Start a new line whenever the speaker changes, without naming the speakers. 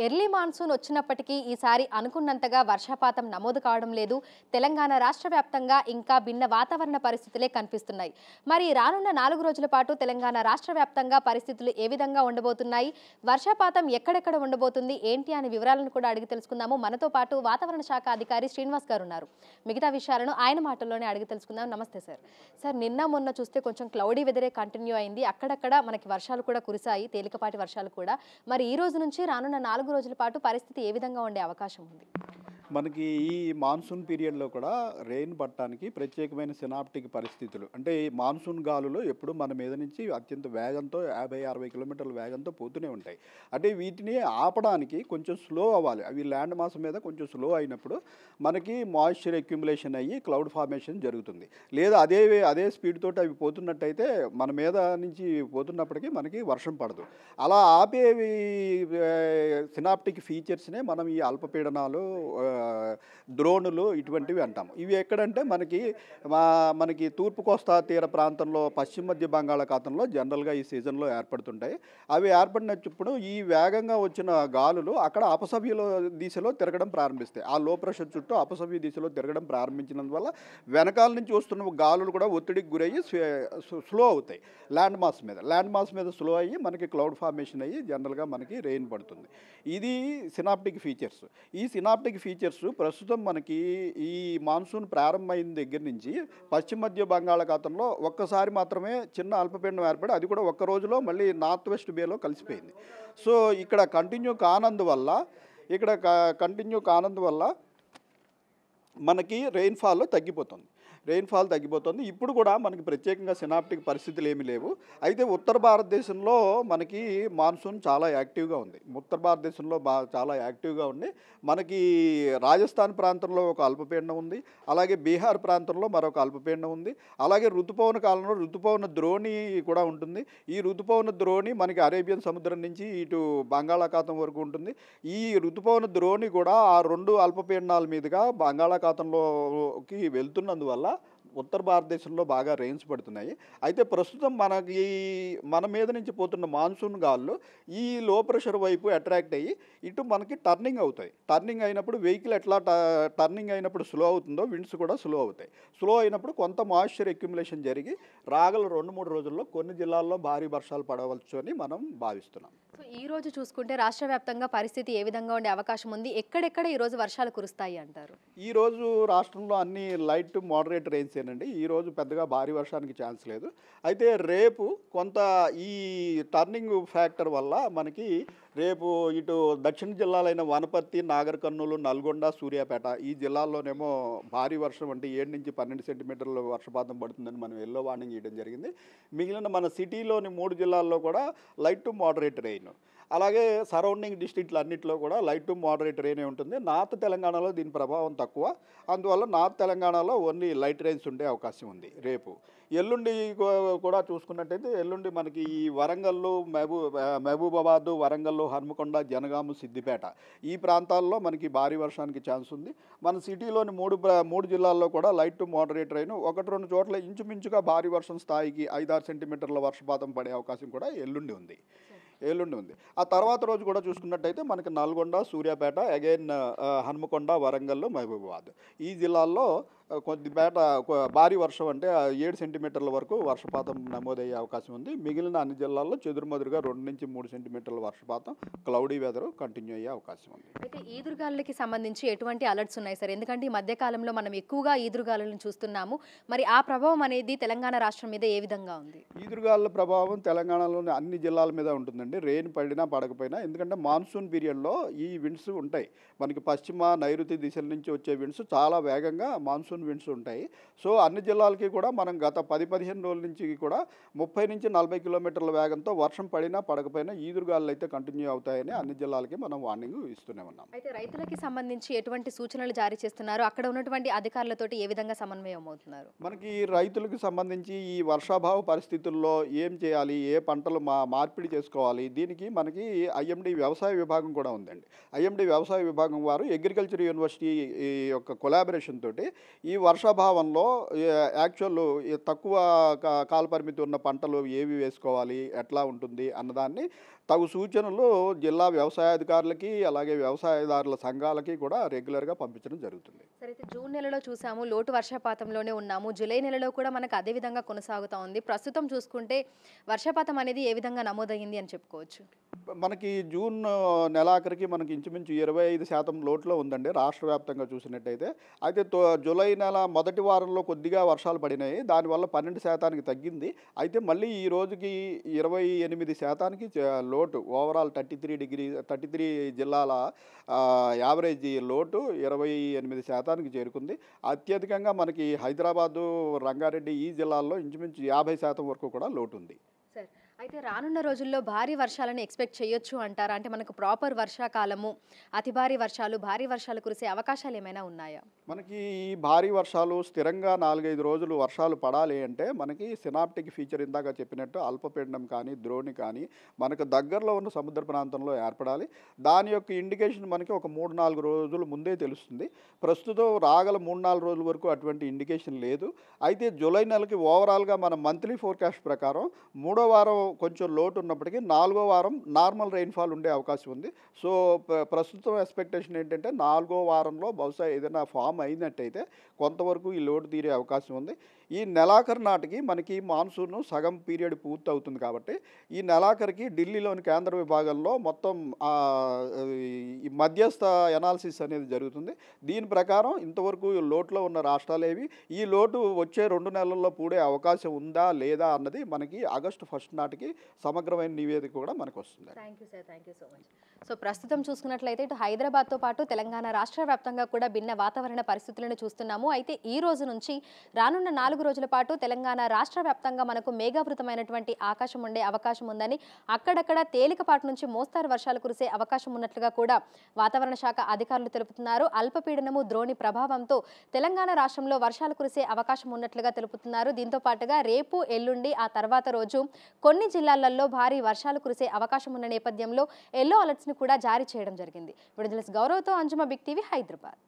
Early monsoon వచ్చినప్పటికీ ఈసారి అనుకున్నంతగా వర్షపాతం నమోదు కావడం లేదు. తెలంగాణ రాష్ట్ర వ్యాప్తంగా ఇంకా భిన్న వాతావరణ పరిస్థితులే కనిపిస్తున్నాయి. మరి రానున్న 4 రోజుల పాటు తెలంగాణ రాష్ట్ర వ్యాప్తంగా పరిస్థితులు ఏ విధంగా ఉండబోతున్నాయి, వర్షపాతం ఎక్కడెక్కడ ఉండబోతుంది ఏంటి అనే వివరాలను కూడా అడిగి తెలుసుకుందాము. మనతో పాటు వాతావరణ శాఖ అధికారి శ్రీనివాస్ గారు ఉన్నారు. మిగతా విషయాలను ఆయన మాటల్లోనే అడిగి తెలుసుకుందాం. నమస్తే సార్. సార్, నిన్న మొన్న చూస్తే కొంచెం క్లౌడీ వెదరే కంటిన్యూ అయింది. అక్కడక్కడ మనకి వర్షాలు కూడా కురిశాయి, తేలికపాటి వర్షాలు కూడా. మరి ఈ రోజు నుంచి రానున్న 4 రోజుల పాటు పరిస్థితి ఏ విధంగా ఉండే అవకాశం ఉంది?
మనకి ఈ మాన్సూన్ పీరియడ్లో కూడా రెయిన్ పడటానికి ప్రత్యేకమైన సినాప్టిక్ పరిస్థితులు, అంటే ఈ మాన్సూన్ గాలులు ఎప్పుడు మన మీద నుంచి అత్యంత వేగంతో 50-60 కిలోమీటర్ల వేగంతో పోతూనే ఉంటాయి. అంటే వీటిని ఆపడానికి కొంచెం స్లో అవ్వాలి. అవి ల్యాండ్ మాస్ మీద కొంచెం స్లో అయినప్పుడు మనకి మాయిశ్చర్ అక్యుములేషన్ అయ్యి క్లౌడ్ ఫార్మేషన్ జరుగుతుంది. లేదా అదే స్పీడ్ తోటి అవి పోతున్నట్టయితే మన మీద నుంచి పోతున్నప్పటికీ మనకి వర్షం పడదు. అలా ఆపేవి సినాప్టిక్ ఫీచర్స్నే మనం ఈ అల్పపీడనాలు, ద్రోణులు ఇటువంటివి అంటాము. ఇవి ఎక్కడంటే మనకి తూర్పు కోస్తా తీర ప్రాంతంలో, పశ్చిమ మధ్య బంగాళాఖాతంలో జనరల్గా ఈ సీజన్లో ఏర్పడుతుంటాయి. అవి ఏర్పడినప్పుడు ఈ వేగంగా వచ్చిన గాలులు అక్కడ అపసవ్య దిశలో తిరగడం ప్రారంభిస్తాయి. ఆ లో ప్రెషర్ చుట్టూ అపసవ్య దిశలో తిరగడం ప్రారంభించినందువల్ల వెనకాల నుంచి వస్తున్న గాలులు కూడా ఒత్తిడికి గురయ్యి స్లో అవుతాయి. ల్యాండ్ మాస్ మీద స్లో అయ్యి మనకి క్లౌడ్ ఫార్మేషన్ అయ్యి జనరల్గా మనకి రెయిన్ పడుతుంది. ఇది సినాప్టిక్ ఫీచర్స్. ఈ సినాప్టిక్ ఫీచర్స్ ప్రస్తుతం మనకి ఈ మాన్సూన్ ప్రారంభమైన దగ్గర నుంచి పశ్చిమ మధ్య బంగాళాఖాతంలో ఒక్కసారి మాత్రమే చిన్న అల్పపీడనం ఏర్పడి, అది కూడా ఒక్క రోజులో మళ్ళీ నార్త్ వెస్ట్ బేలో కలిసిపోయింది. సో ఇక్కడ కంటిన్యూ కానందువల్ల మనకి రెయిన్ఫాల్ తగ్గిపోతుంది. ఇప్పుడు కూడా మనకి ప్రత్యేకంగా సినాప్టిక్ పరిస్థితులు ఏమీ లేవు. అయితే ఉత్తర భారతదేశంలో మనకి మాన్సూన్ చాలా యాక్టివ్గా ఉంది. చాలా యాక్టివ్గా ఉండి మనకి రాజస్థాన్ ప్రాంతంలో ఒక అల్పపీడనం ఉంది, అలాగే బీహార్ ప్రాంతంలో మరొక అల్పపీడనం ఉంది. అలాగే ఋతుపవన కాలంలో ఋతుపవన ద్రోణి కూడా ఉంటుంది. ఈ ఋతుపవన ద్రోణి మనకి అరేబియన్ సముద్రం నుంచి ఇటు బంగాళాఖాతం వరకు ఉంటుంది. ఈ ఋతుపవన ద్రోణి కూడా ఆ 2 అల్పపీడనాల మీదుగా బంగాళాఖాతంలోకి వెళ్తున్నందువల్ల ఉత్తర భారతదేశంలో బాగా రెయిన్స్ పడుతున్నాయి. అయితే ప్రస్తుతం మన మీద నుంచి పోతున్న మాన్సూన్ గాల్లో ఈ లో ప్రెషర్ వైపు అట్రాక్ట్ అయ్యి ఇటు మనకి టర్నింగ్ అవుతాయి. టర్నింగ్ అయినప్పుడు వెహికల్ ఎట్లా టర్నింగ్ అయినప్పుడు స్లో అవుతుందో విండ్స్ కూడా స్లో అవుతాయి. స్లో అయినప్పుడు కొంత మాయిశ్చర్ అక్యుములేషన్ జరిగి రాగల 2-3 రోజుల్లో కొన్ని జిల్లాల్లో భారీ వర్షాలు పడవచ్చు అని మనం భావిస్తున్నాం.
సో ఈ రోజు చూసుకుంటే రాష్ట్ర వ్యాప్తంగా పరిస్థితి ఏ విధంగా ఉండే అవకాశం ఉంది? ఎక్కడెక్కడ ఈ రోజు వర్షాలు కురుస్తాయి అంటారు?
ఈ రోజు రాష్ట్రంలో అన్ని లైట్ టు మోడరేట్ రెయిన్స్ ఏనండి. ఈరోజు పెద్దగా భారీ వర్షానికి ఛాన్స్ లేదు. అయితే రేపు కొంత ఈ టర్నింగ్ ఫ్యాక్టర్ వల్ల మనకి రేపు ఇటు దక్షిణ జిల్లాలైన వనపర్తి, నాగర్ కర్నూలు, నల్గొండ, సూర్యాపేట ఈ జిల్లాల్లోనేమో భారీ వర్షం, అంటే 7-12 సెంటీమీటర్ల వర్షపాతం పడుతుందని మనం ఎల్లో వార్నింగ్ ఇవ్వడం జరిగింది. మిగిలిన మన సిటీలోని 3 జిల్లాల్లో కూడా లైట్ టు మోడరేట్ రెయిన్, అలాగే సరౌండింగ్ డిస్ట్రిక్ట్లు అన్నింటిలో కూడా లైట్ టు మోడరేట్ రెయిన్ ఉంటుంది. నార్త్ తెలంగాణలో దీని ప్రభావం తక్కువ, అందువల్ల నార్త్ తెలంగాణలో ఓన్లీ లైట్ రెయిన్స్ ఉండే అవకాశం ఉంది. రేపు ఎల్లుండి కూడా చూసుకున్నట్టయితే ఎల్లుండి మనకి ఈ వరంగల్లు, మహబూబాబాదు, వరంగల్లు, హన్మకొండ, జనగాము, సిద్దిపేట ఈ ప్రాంతాల్లో మనకి భారీ వర్షానికి ఛాన్స్ ఉంది. మన సిటీలోని 3 జిల్లాల్లో కూడా లైట్ టు మోడరేట్ రెయిన్, 1-2 చోట్ల ఇంచుమించుగా భారీ వర్షం స్థాయికి 5-6 సెంటీమీటర్ల వర్షపాతం పడే అవకాశం కూడా ఎల్లుండి ఉంది. ఆ తర్వాత రోజు కూడా చూసుకున్నట్టయితే మనకి నల్గొండ, సూర్యాపేట, అగైన్ హన్మకొండ, వరంగల్లు, మహబూబాబాద్ ఈ జిల్లాల్లో కొద్దిపేట భారీ వర్షం, అంటే 7 సెంటీమీటర్ల వరకు వర్షపాతం నమోదయ్యే అవకాశం ఉంది. మిగిలిన అన్ని జిల్లాల్లో చెదురుమదురుగా 2-3 సెంటీమీటర్ల వర్షపాతం, క్లౌడీ వెదర్ కంటిన్యూ అయ్యే అవకాశం ఉంది.
అయితే ఈదురుగాలులకి సంబంధించి ఎటువంటి అలర్ట్స్ ఉన్నాయి సార్? ఎందుకంటే ఈ మధ్యకాలంలో మనం ఎక్కువగా ఈదురుగాలులను చూస్తున్నాము. మరి ఆ ప్రభావం అనేది తెలంగాణ రాష్ట్రం మీద ఏ విధంగా ఉంది?
ఈదురుగాలుల ప్రభావం తెలంగాణలోని అన్ని జిల్లాల మీద ఉంటుందండి, రెయిన్ పడినా పడకపోయినా. ఎందుకంటే మాన్సూన్ పీరియడ్లో ఈ విండ్స్ ఉంటాయి. మనకి పశ్చిమ నైరుతి దిశల నుంచి వచ్చే విండ్స్ చాలా వేగంగా మాన్సూన్ విండ్స్ ఉంటాయి. సో అన్ని జిల్లాలకి కూడా మనం గత 10-15 రోజుల నుంచి కూడా 30-40 కిలోమీటర్ల వేగంతో వర్షం పడినా పడకపోయినా ఈదురుగాలు అయితే కంటిన్యూ అవుతాయని అన్ని జిల్లాలకి మనం వార్నింగ్ ఇస్తూనే ఉన్నాం.
అయితే రైతులకి సంబంధించి ఎటువంటి సూచనలు జారీ చేస్తున్నారు? అక్కడ ఉన్నటువంటి అధికారులతోటి ఏ విధంగా సమన్వయం అవుతున్నారు?
మనకి రైతులకు సంబంధించి ఈ వర్షాభావ పరిస్థితుల్లో ఏం చేయాలి, ఏ పంటలు మార్పిడి చేసుకోవాలి, దీనికి మనకి ఐఎండి వ్యవసాయ విభాగం కూడా ఉందండి. ఐఎండి వ్యవసాయ విభాగం వారు అగ్రికల్చర్ యూనివర్సిటీ యొక్క కొలాబరేషన్ తోటి ఈ వర్షాభావంలో యాక్చువల్ తక్కువ కాలపరిమితి ఉన్న పంటలు ఏవి వేసుకోవాలి, ఎట్లా ఉంటుంది అన్నదాన్ని తగు సూచనలు జిల్లా వ్యవసాయాధికారులకి అలాగే వ్యవసాయదారుల సంఘాలకి కూడా రెగ్యులర్గా పంపించడం జరుగుతుంది.
సరే, అయితే జూన్ నెలలో చూసాము, లోటు వర్షపాతంలోనే ఉన్నాము. జూలై నెలలో కూడా మనకు అదే విధంగా కొనసాగుతూ ఉంది. ప్రస్తుతం చూసుకుంటే వర్షపాతం అనేది ఏ విధంగా నమోదయ్యింది అని చెప్పుకోవచ్చు?
మనకి జూన్ నెలాఖరికి మనకి ఇంచుమించు 25% లోట్లో ఉందండి రాష్ట్ర వ్యాప్తంగా చూసినట్టయితే. అయితే జూలై నెల మొదటి వారంలో కొద్దిగా వర్షాలు పడినాయి, దానివల్ల 12% తగ్గింది. అయితే మళ్ళీ ఈ రోజుకి 28% లోటు ఓవరాల్ 33 జిల్లాల యావరేజ్ లోటు 28% చేరుకుంది. అత్యధికంగా మనకి హైదరాబాదు, రంగారెడ్డి ఈ జిల్లాల్లో ఇంచుమించు 50% వరకు కూడా లోటు ఉంది.
సరే, అయితే రానున్న రోజుల్లో భారీ వర్షాలను ఎక్స్పెక్ట్ చేయొచ్చు అంటారా? అంటే మనకు ప్రాపర్ వర్షాకాలము, అతి భారీ వర్షాలు కురిసే అవకాశాలు ఏమైనా ఉన్నాయా?
మనకి ఈ భారీ వర్షాలు స్థిరంగా 4-5 రోజులు వర్షాలు పడాలి అంటే మనకి సినాప్టిక్ ఫీచర్ ఇందాక చెప్పినట్టు అల్పపీడనం కానీ ద్రోణి కానీ మనకు దగ్గరలో ఉన్న సముద్ర ప్రాంతంలో ఏర్పడాలి. దాని యొక్క ఇండికేషన్ మనకి ఒక 3-4 రోజుల ముందే తెలుస్తుంది. ప్రస్తుతం రాగల 3-4 రోజుల వరకు అటువంటి ఇండికేషన్ లేదు. అయితే జూలై నెలకి ఓవరాల్గా మన మంత్లీ ఫోర్కాస్ట్ ప్రకారం 3వ వారం కొంచెం లోటు ఉన్నప్పటికీ 4వ వారం నార్మల్ రెయిన్ఫాల్ ఉండే అవకాశం ఉంది. సో ప్రస్తుతం ఎక్స్పెక్టేషన్ ఏంటంటే 4వ వారంలో బహుశా ఏదైనా ఫామ్ అయినట్టయితే కొంతవరకు ఈ లోటు తీరే అవకాశం ఉంది. ఈ నెలాఖరు నాటికి మనకి మాన్సూన్ సగం పీరియడ్ పూర్తి అవుతుంది కాబట్టి ఈ నెలాఖరికి ఢిల్లీలోని కేంద్ర విభాగంలో మొత్తం ఈ మధ్యస్థ ఎనాలిసిస్ అనేది జరుగుతుంది. దీని ప్రకారం ఇంతవరకు లోటులో ఉన్న రాష్ట్రాలు ఏవి, ఈ లోటు వచ్చే 2 నెలల్లో పూడే అవకాశం ఉందా లేదా అన్నది మనకి ఆగస్టు 1 నాటికి సమగ్రమైన నివేదిక కూడా మనకు వస్తుంది.
Thank you sir, thank you so much. So ప్రస్తుతం చూసుకున్నట్లయితే ఇటు హైదరాబాద్తో పాటు తెలంగాణ రాష్ట్ర వ్యాప్తంగా కూడా భిన్న వాతావరణ పరిస్థితులను చూస్తున్నాము. అయితే ఈ రోజు నుంచి రానున్న 4 రోజుల పాటు తెలంగాణ రాష్ట్ర వ్యాప్తంగా మనకు మేఘావృతమైనటువంటి ఆకాశం ఉండే అవకాశం ఉందని, అక్కడక్కడ తేలికపాటి నుంచి మోస్తారు వర్షాలు కురిసే అవకాశం ఉన్నట్లుగా కూడా వాతావరణ శాఖ అధికారులు తెలుపుతున్నారు. అల్పపీడనము ద్రోణి ప్రభావంతో తెలంగాణ రాష్ట్రంలో వర్షాలు కురిసే అవకాశం ఉన్నట్లుగా తెలుపుతున్నారు. దీంతో పాటుగా రేపు, ఎల్లుండి, ఆ తర్వాత రోజు కొన్ని జిల్లాలలో భారీ వర్షాలు కురిసే అవకాశం ఉన్న నేపథ్యంలో ఎల్లో అలర్ట్స్ ని కూడా జారీ చేయడం జరిగింది. విడుదల గౌరవ్తో అంజుమ, బిగ్ టీవీ, హైదరాబాద్.